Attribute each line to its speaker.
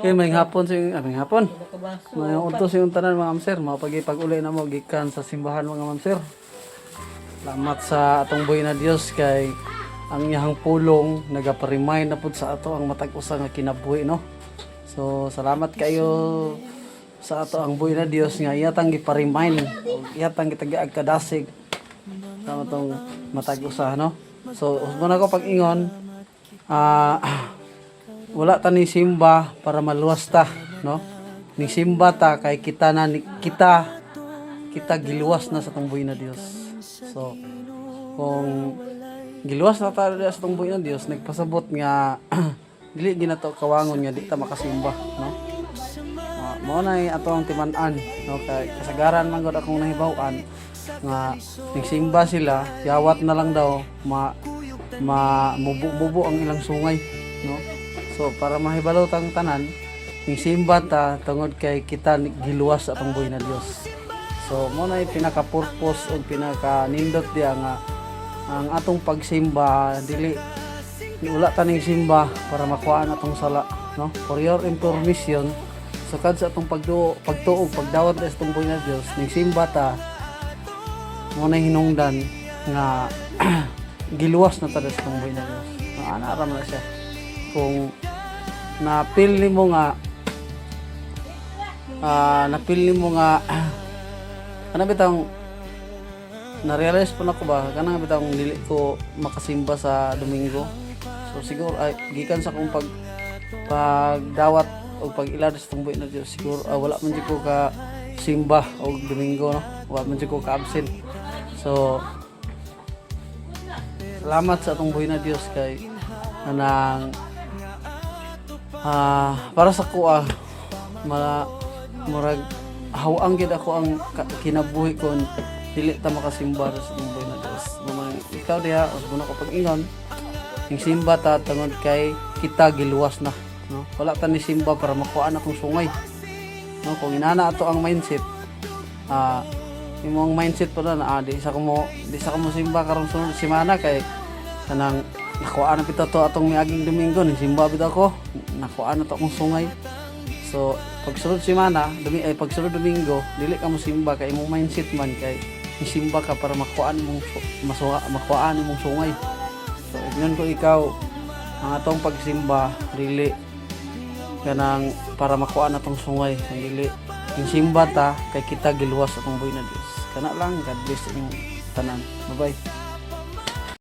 Speaker 1: Okay, may hapon may hapon. May utos yung tanan mga ma'am sir, mapagipag-uli na mo gikan sa simbahan mga ma'am sir. Salamat sa atong buhay na Dios kay ang iyang pulong nagapa-remind na pud sa ato ang matag usa nga kinabuhi no. So salamat kayo sa ato ang buhay na Dios nga iyatang gipa-remind, iyatang gitagaag kadasig sa atong matag usa no. So muna ko pag-ingon wala ta ni simba para maluwas ta no. Ni simba ta kay kita giluwas na sa atong buhay na Dios. So kung giluwas na ta sa atong buhay na Dios, nagpasabot nga dili ginato kawangon nga di ta makasimba no. Mao na ato ang timan-an no, kay kasagaran man gud akong nahibaw-an nga nagsimba sila, yawat na lang daw mubo ang ilang sungay no. So para mahibalo tang tanan, nagsimba ta tungod kay kita giluwas sa atong buhay na Dios. So mo na pinaka-purpose o pinaka-nindot diya nga ang atong pagsimba dili wala ta ning simba para makuhaan atong sala no. For your information, sukad sa atong pagtuo pagdawat sa atong buhay na Dios, nagsimba ta mo na hinungdan nga giluwas na ta sa atong buhay na Dios. Anaram na siya. Kung napil nimo nga ano bitang na-realize po na ko ba kanang bitang dili ko makasimba sa Domingo. So siguro gikan sa kung pagdawat o pag-ilad sa tumboy na Dios, siguro wala man di ko ka simba o Domingo no, wala man di ko ka absent. So salamat sa atong buhay na Dios kay anang para sa kuha murag hawang gid ako ang kinabuhi ko dili ta makasimba sa buhay na Dios. Ikaw diha usbo na ko pag-ingon ning simba ta tungod kay kita giluwas na no. Wala ta ni simba para makuha na akong sungay no. Kung inana ato ang mindset imong mindset pa na di sa ko mo simba karong sunod semana kay kanang nakuha na pito to atong miaging Domingo ni simba bitaw ko, nakuha na to akong sungay. So pagsunod semana pagsunod Domingo dili ka mo simba kay imong mindset man kay simba ka para makuhaan imong sungay. So ignon ko ikaw ang atong pagsimba dili kanang para makuhaan atong sungay, dili yung simba ta kay kita giluwas atong buhay na Dios. Kana lang, God bless inyong tanan. Bye bye.